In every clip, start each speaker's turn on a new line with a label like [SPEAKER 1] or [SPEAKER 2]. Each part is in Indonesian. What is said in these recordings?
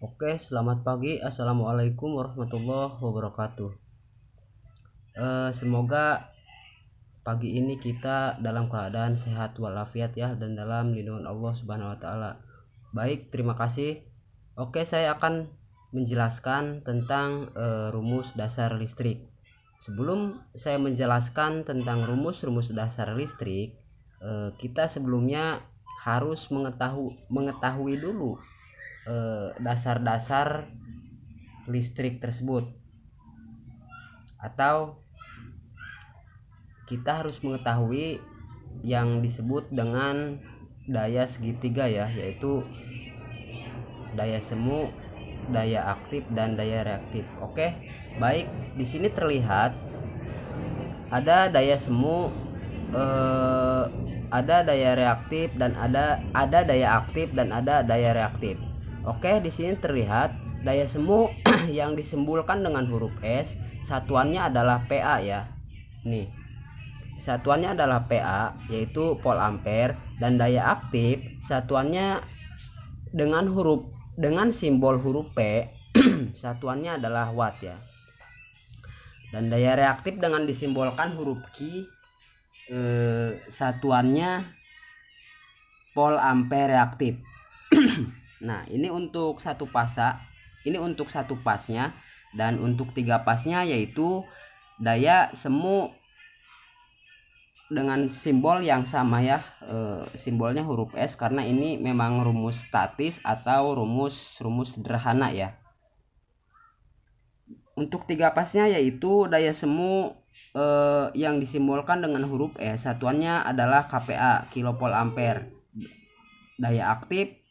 [SPEAKER 1] Oke, selamat pagi. Assalamualaikum warahmatullahi wabarakatuh. Semoga pagi ini kita dalam keadaan sehat walafiat ya, dan dalam lindungan Allah Subhanahu wa taala. Baik, terima kasih. Oke, saya akan menjelaskan tentang rumus dasar listrik. Sebelum saya menjelaskan tentang rumus-rumus dasar listrik, kita sebelumnya harus mengetahui dulu dasar-dasar listrik tersebut, atau kita harus mengetahui yang disebut dengan daya segitiga ya, yaitu daya semu, daya aktif, dan daya reaktif. Oke, baik, di sini terlihat ada daya semu, ada daya reaktif, dan ada daya aktif dan ada daya reaktif. Oke, di sini terlihat daya semu yang disimbolkan dengan huruf S, satuannya adalah PA ya. Nih, satuannya adalah PA, yaitu volt ampere, dan daya aktif satuannya dengan simbol huruf P satuannya adalah watt ya. Dan daya reaktif dengan disimbolkan huruf Q, satuannya volt ampere reaktif. Nah, ini untuk satu pasnya, dan untuk tiga pasnya yaitu daya semu dengan simbol yang sama ya, simbolnya huruf S, karena ini memang rumus statis atau rumus sederhana ya. Untuk tiga pasnya yaitu daya semu yang disimbolkan dengan huruf S, satuannya adalah kPa, kilovolt ampere. Daya aktif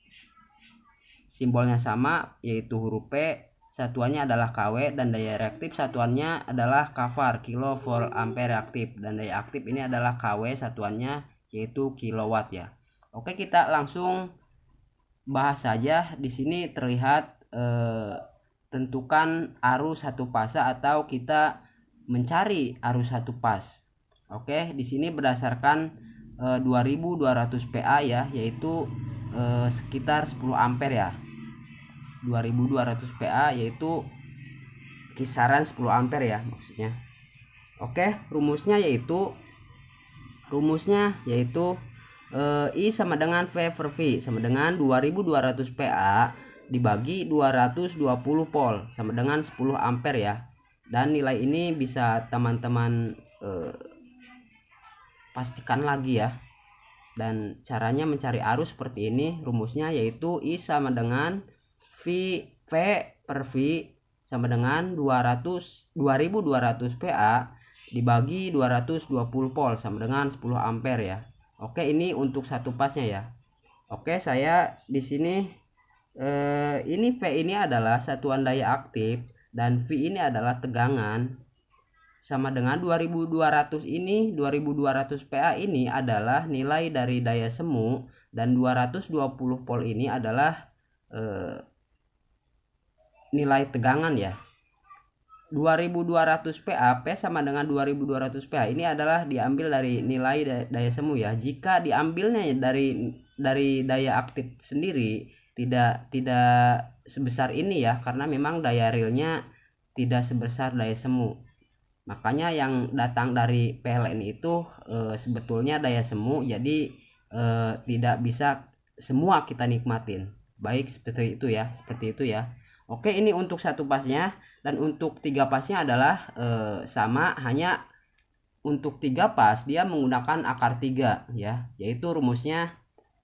[SPEAKER 1] simbolnya sama, yaitu huruf P, satuannya adalah kW, dan daya reaktif satuannya adalah kVAR, kilovolt ampere reaktif, dan daya aktif ini adalah kW, satuannya yaitu kilowatt ya. Oke, kita langsung bahas saja. Di sini terlihat tentukan arus satu fase atau kita mencari arus satu pas. Oke, di sini berdasarkan 2200 PA ya, yaitu sekitar 10 ampere ya. 2200 PA yaitu kisaran 10 ampere ya maksudnya. Oke, rumusnya yaitu I sama dengan V per V sama dengan 2200 PA dibagi 220 volt sama dengan 10 ampere ya. Dan nilai ini bisa teman-teman pastikan lagi ya. Dan caranya mencari arus seperti ini. Rumusnya yaitu I sama dengan V per V sama dengan 2200 PA dibagi 220 volt sama dengan 10 ampere ya. Oke, ini untuk satu pasnya ya. Oke, saya di sini ini V ini adalah satuan daya aktif dan V ini adalah tegangan, sama dengan 2200 ini, 2200 PA ini adalah nilai dari daya semu, dan 220 volt ini adalah nilai tegangan ya. 2200 PA P sama dengan 2200 PA ini adalah diambil dari nilai daya semu ya. Jika diambilnya dari daya aktif sendiri tidak sebesar ini ya, karena memang daya realnya tidak sebesar daya semu. Makanya yang datang dari PLN itu sebetulnya daya semu, jadi tidak bisa semua kita nikmatin. Baik, seperti itu ya. Oke, ini untuk satu pasnya, dan untuk tiga pasnya adalah sama, hanya untuk tiga pas dia menggunakan akar 3 ya, yaitu rumusnya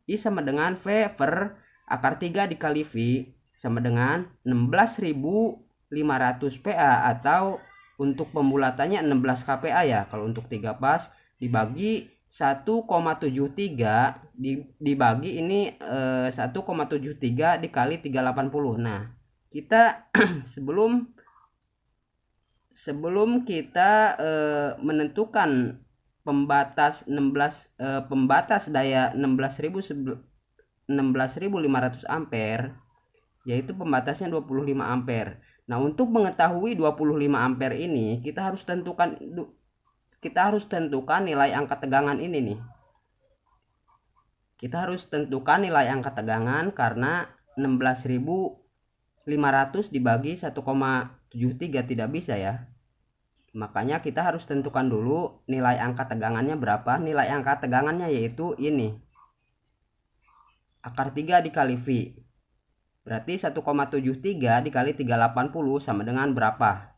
[SPEAKER 1] I sama dengan V per akar 3 dikali V sama dengan 16.500 PA, atau untuk pembulatannya 16 kPa ya. Kalau untuk tiga pas dibagi 1,73 dibagi ini 1,73 dikali 380. Nah, kita sebelum kita menentukan pembatas daya 16.500 ampere, yaitu pembatasnya 25 ampere. Nah, untuk mengetahui 25 ampere ini kita harus tentukan nilai angka tegangan ini nih. Kita harus tentukan nilai angka tegangan karena 16.000 500 dibagi 1,73 tidak bisa ya. Makanya kita harus tentukan dulu nilai angka tegangannya berapa. Nilai angka tegangannya yaitu ini, akar 3 dikali V. Berarti 1,73 dikali 380 sama dengan berapa?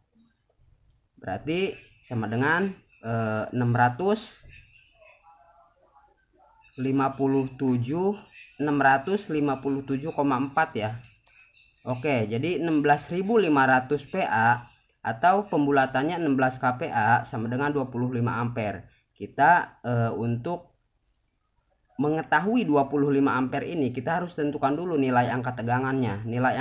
[SPEAKER 1] Berarti sama dengan 657,4 ya. Oke, jadi 16.500 PA atau pembulatannya 16 kPa sama dengan 25 ampere. Kita untuk mengetahui 25 ampere ini kita harus tentukan dulu nilai angka tegangannya. Nilai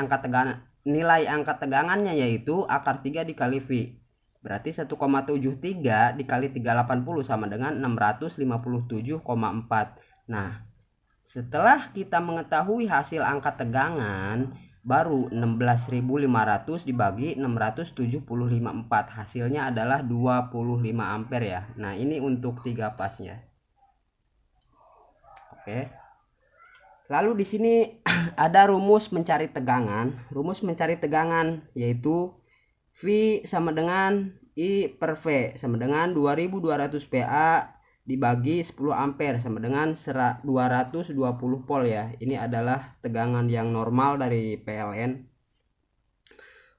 [SPEAKER 1] angka tegangannya yaitu akar 3 dikali V. Berarti 1,73 dikali 380 sama dengan 657,4. Nah, setelah kita mengetahui hasil angka tegangan, baru 16.500 dibagi 675,4, hasilnya adalah 25 ampere ya. Nah, ini untuk 3 pasnya. Oke. Lalu di sini ada rumus mencari tegangan. Rumus mencari tegangan yaitu V sama dengan I per V sama dengan 2200 PA dibagi 10 ampere sama dengan 220 volt ya. Ini adalah tegangan yang normal dari PLN.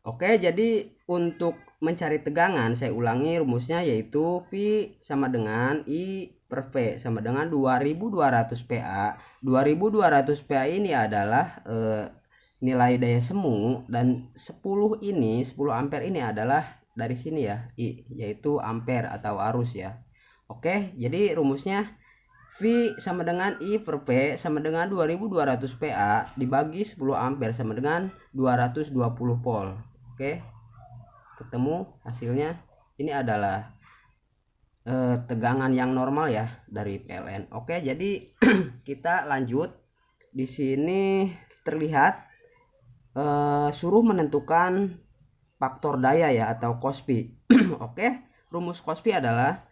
[SPEAKER 1] Oke, jadi untuk mencari tegangan saya ulangi rumusnya yaitu V sama dengan I per V sama dengan 2200 PA. 2200 PA ini adalah nilai daya semu, dan 10 ampere ini adalah dari sini ya, I, yaitu ampere atau arus ya. Oke, jadi rumusnya V sama dengan I per P sama dengan 2200 PA dibagi 10 ampere sama dengan 220 volt. Oke, ketemu hasilnya. Ini adalah tegangan yang normal ya dari PLN. Oke, jadi kita lanjut. Di sini terlihat suruh menentukan faktor daya ya atau Kospi. Oke, rumus Kospi adalah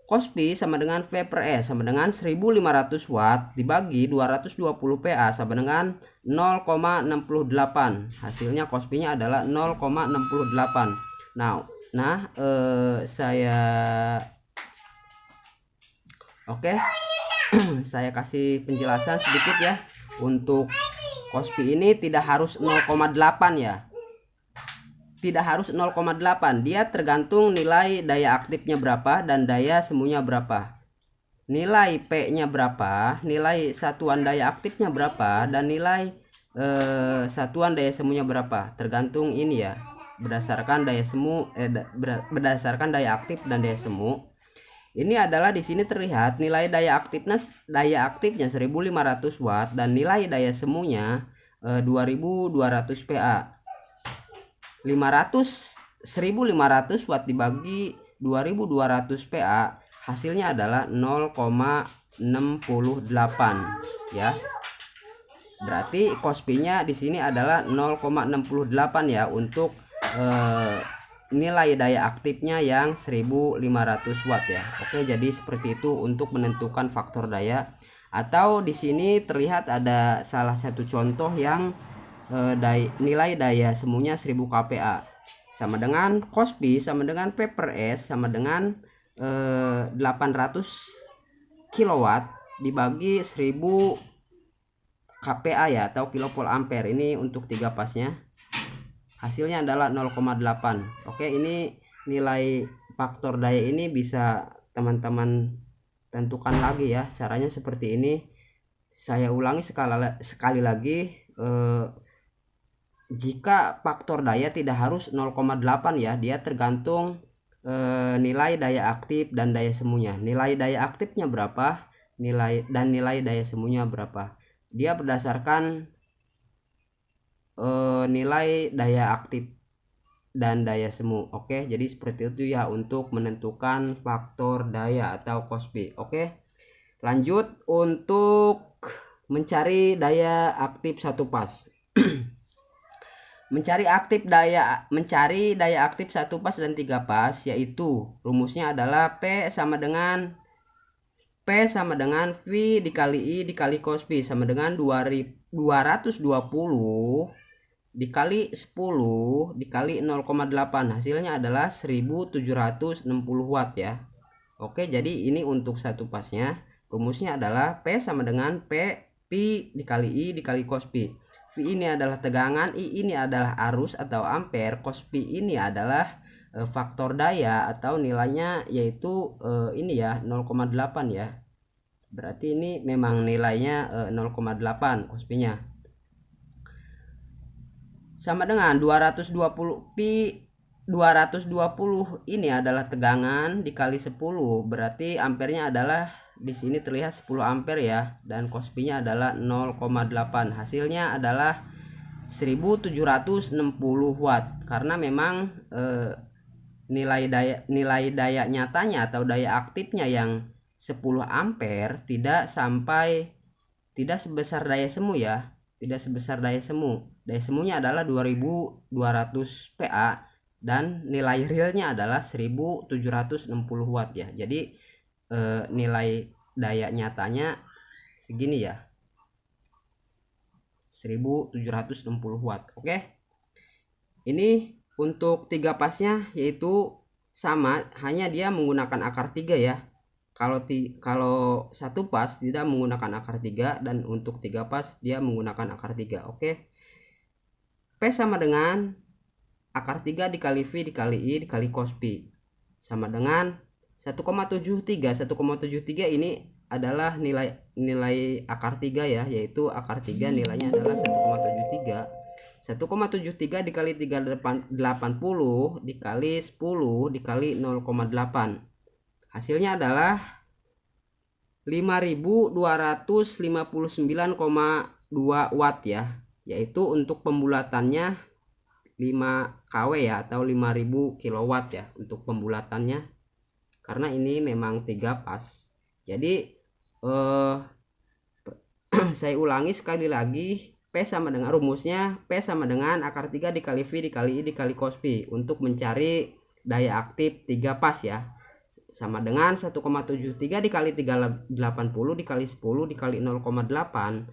[SPEAKER 1] Kospi sama dengan V per S sama dengan 1500 watt dibagi 220 PA sama dengan 0,68. Hasilnya Kospinya adalah 0,68. Saya saya kasih penjelasan sedikit ya. Untuk Kospi ini tidak harus 0,8 ya. Tidak harus 0,8, dia tergantung nilai daya aktifnya berapa dan daya semuanya berapa. Nilai P-nya berapa, nilai satuan daya aktifnya berapa, dan nilai satuan daya semuanya berapa. Tergantung ini ya, berdasarkan daya semu berdasarkan daya aktif dan daya semu. Ini adalah di sini terlihat nilai daya aktifnya 1500 watt dan nilai daya semuanya 2200 PA. 1500 watt dibagi 2200 PA hasilnya adalah 0,68 ya. Berarti Kospi-nya di sini adalah 0,68 ya untuk nilai daya aktifnya yang 1500 watt ya. Oke, jadi seperti itu untuk menentukan faktor daya. Atau di sini terlihat ada salah satu contoh yang nilai daya semuanya 1000 kPa sama dengan Kospi sama dengan P per S sama dengan 800 kW dibagi 1000 kPa ya atau kilovolt ampere. Ini untuk 3 pasnya hasilnya adalah 0,8. Oke, ini nilai faktor daya ini bisa teman-teman tentukan lagi ya. Caranya seperti ini. Saya ulangi sekali lagi, jika faktor daya tidak harus 0,8 ya, dia tergantung nilai daya aktif dan daya semuanya. Nilai daya aktifnya berapa, nilai daya semuanya berapa. Dia berdasarkan nilai daya aktif dan daya semu. Oke, jadi seperti itu ya untuk menentukan faktor daya atau Kospi. Oke, lanjut untuk mencari daya aktif satu pas. Mencari daya aktif satu pas dan 3 pas, yaitu rumusnya adalah P sama dengan V dikali I dikali Kospi sama dengan 220 dikali 10 dikali 0,8, hasilnya adalah 1760 watt ya. Oke, jadi ini untuk satu pasnya. Rumusnya adalah P sama dengan Pi dikali I dikali cos pi. V ini adalah tegangan, I ini adalah arus atau ampere, cos pi ini adalah faktor daya atau nilainya yaitu ini ya 0,8 ya. Berarti ini memang nilainya 0,8 cos pi-nya. Sama dengan 220 pi 220 ini adalah tegangan dikali 10, berarti ampernya adalah di sini terlihat 10 ampere ya, dan cos pi-nya adalah 0,8. Hasilnya adalah 1760 watt karena memang nilai daya nyatanya atau daya aktifnya yang 10 ampere tidak sebesar daya semu ya, tidak sebesar daya semu. Daya semunya adalah 2200 PA dan nilai realnya adalah 1760 watt ya. Jadi nilai daya nyatanya segini ya, 1760 watt. Oke, ini untuk 3 pasnya yaitu sama, hanya dia menggunakan akar 3 ya. Kalau satu pas tidak menggunakan akar 3, dan untuk 3 pas dia menggunakan akar 3. Oke, P sama dengan akar 3 dikali V dikali I dikali cos pi sama dengan 1,73. 1,73 ini adalah nilai akar 3 ya, yaitu akar 3 nilainya adalah 1,73. 1,73 dikali 380 dikali 10 dikali 0,8. Hasilnya adalah 5259,2 watt ya, yaitu untuk pembulatannya 5 kW ya, atau 5000 kilowatt ya untuk pembulatannya, karena ini memang 3 pas. Jadi saya ulangi sekali lagi, P sama dengan rumusnya, P sama dengan akar 3 dikali V dikali I dikali cos pi untuk mencari daya aktif 3 pas ya, sama dengan 1,73 dikali 380 dikali 10 dikali 0,8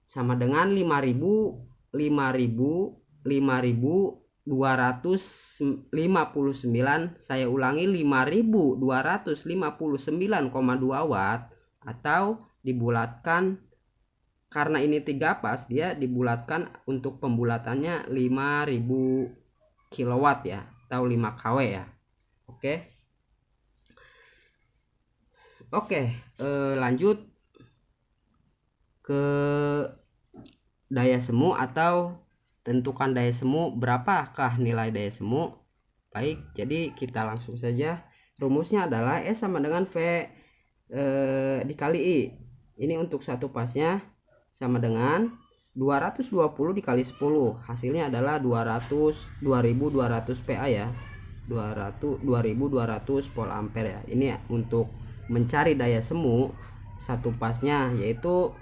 [SPEAKER 1] sama dengan 5259, saya ulangi 5259,2 watt, atau dibulatkan karena ini 3 pas, dia dibulatkan untuk pembulatannya 5000 kilowatt ya, atau 5 kW ya. Oke, lanjut ke daya semu atau tentukan daya semu, berapakah nilai daya semu. Baik, jadi kita langsung saja. Rumusnya adalah S sama dengan V dikali I. Ini untuk satu pasnya sama dengan 220 dikali 10, hasilnya adalah 2200 PA ya, 2200 volt ampere ya. Ini untuk mencari daya semu satu pasnya, yaitu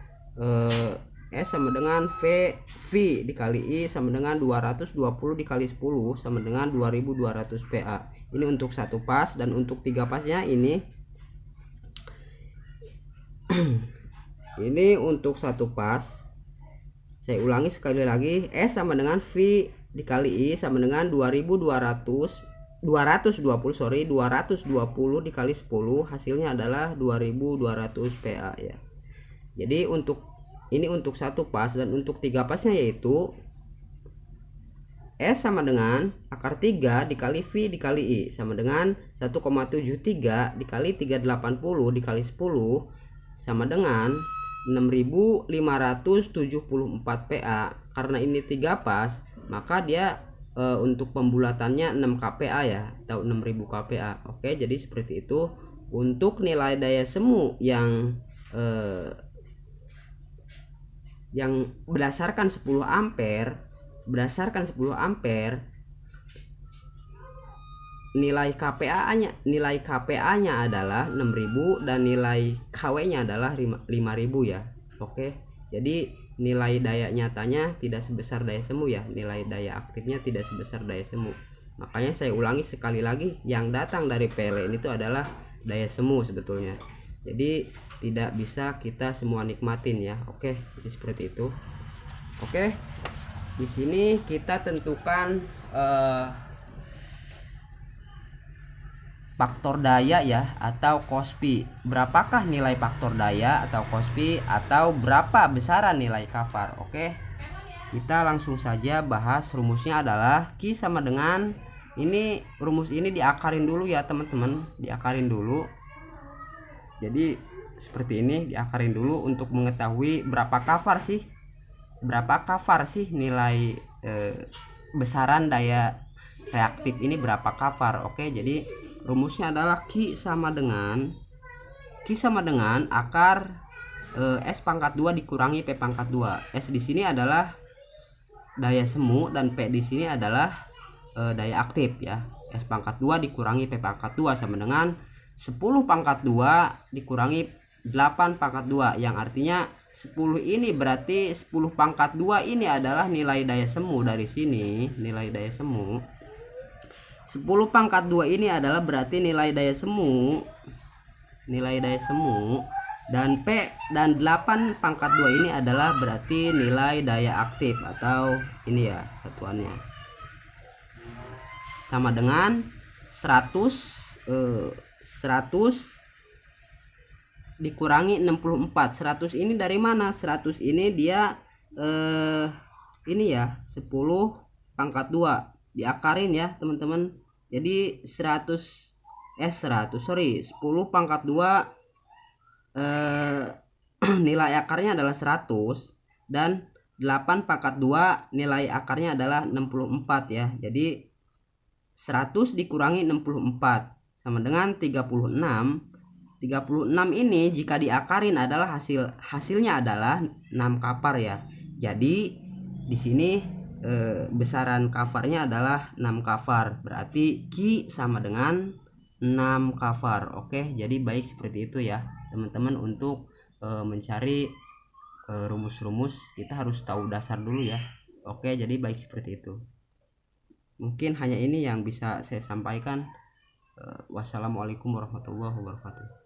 [SPEAKER 1] S sama dengan V dikali I sama dengan 220 dikali 10 sama dengan 2200 PA. Ini untuk satu pas, dan untuk 3 pasnya ini ini untuk satu pas. Saya ulangi sekali lagi, S sama dengan V dikali I sama dengan 220 dikali 10, hasilnya adalah 2200 PA ya. Jadi ini untuk satu pas, dan untuk 3 pasnya yaitu S sama dengan akar 3 dikali V dikali I sama dengan 1,73 dikali 380 dikali 10 sama dengan 6574 PA. Karena ini 3 pas, maka dia untuk pembulatannya 6 kPa ya, atau 6000 kPa. Oke, jadi seperti itu untuk nilai daya semu yang berdasarkan 10 ampere, nilai KPA-nya adalah 6000 dan nilai KW-nya adalah 5000 ya. Oke, jadi nilai daya nyatanya tidak sebesar daya semu ya, nilai daya aktifnya tidak sebesar daya semu. Makanya saya ulangi sekali lagi, yang datang dari PLN itu adalah daya semu sebetulnya. Jadi tidak bisa kita semua nikmatin ya. Oke, jadi seperti itu. Oke, Di sini kita tentukan faktor daya ya atau Kospi. Berapakah nilai faktor daya atau Kospi atau berapa besaran nilai kafar? Oke. Kita langsung saja bahas rumusnya adalah Q sama dengan ini, rumus ini diakarin dulu ya teman-teman, diakarin dulu. Jadi seperti ini, diakarin dulu untuk mengetahui berapa kafar sih nilai besaran daya reaktif ini, berapa kafar. Oke, jadi rumusnya adalah Q sama dengan akar S pangkat 2 dikurangi P pangkat 2. S di sini adalah daya semu dan P di sini adalah daya aktif ya. S pangkat 2 dikurangi P pangkat 2 sama dengan 10 pangkat 2 dikurangi 8 pangkat 2, yang artinya 10 ini berarti 10 pangkat 2 ini adalah nilai daya semu dari sini, nilai daya semu. 10 pangkat 2 ini adalah berarti nilai daya semu, dan P dan 8 pangkat 2 ini adalah berarti nilai daya aktif atau ini ya satuannya. Sama dengan 100 dikurangi 64. 100 ini dari mana? 100 ini dia ini ya 10 pangkat 2 diakarin ya teman-teman. Jadi 10 pangkat 2 nilai akarnya adalah 100 dan 8 pangkat 2 nilai akarnya adalah 64 ya. Jadi 100 dikurangi 64 sama dengan 36. 36 ini jika diakarin adalah hasilnya adalah 6 kafar ya. Jadi di sini besaran kafarnya adalah 6 kafar. Berarti Q sama dengan 6 kafar. Oke, jadi baik seperti itu ya teman-teman. Untuk mencari rumus-rumus kita harus tahu dasar dulu ya. Oke, jadi baik seperti itu. Mungkin hanya ini yang bisa saya sampaikan. Wassalamualaikum warahmatullahi wabarakatuh.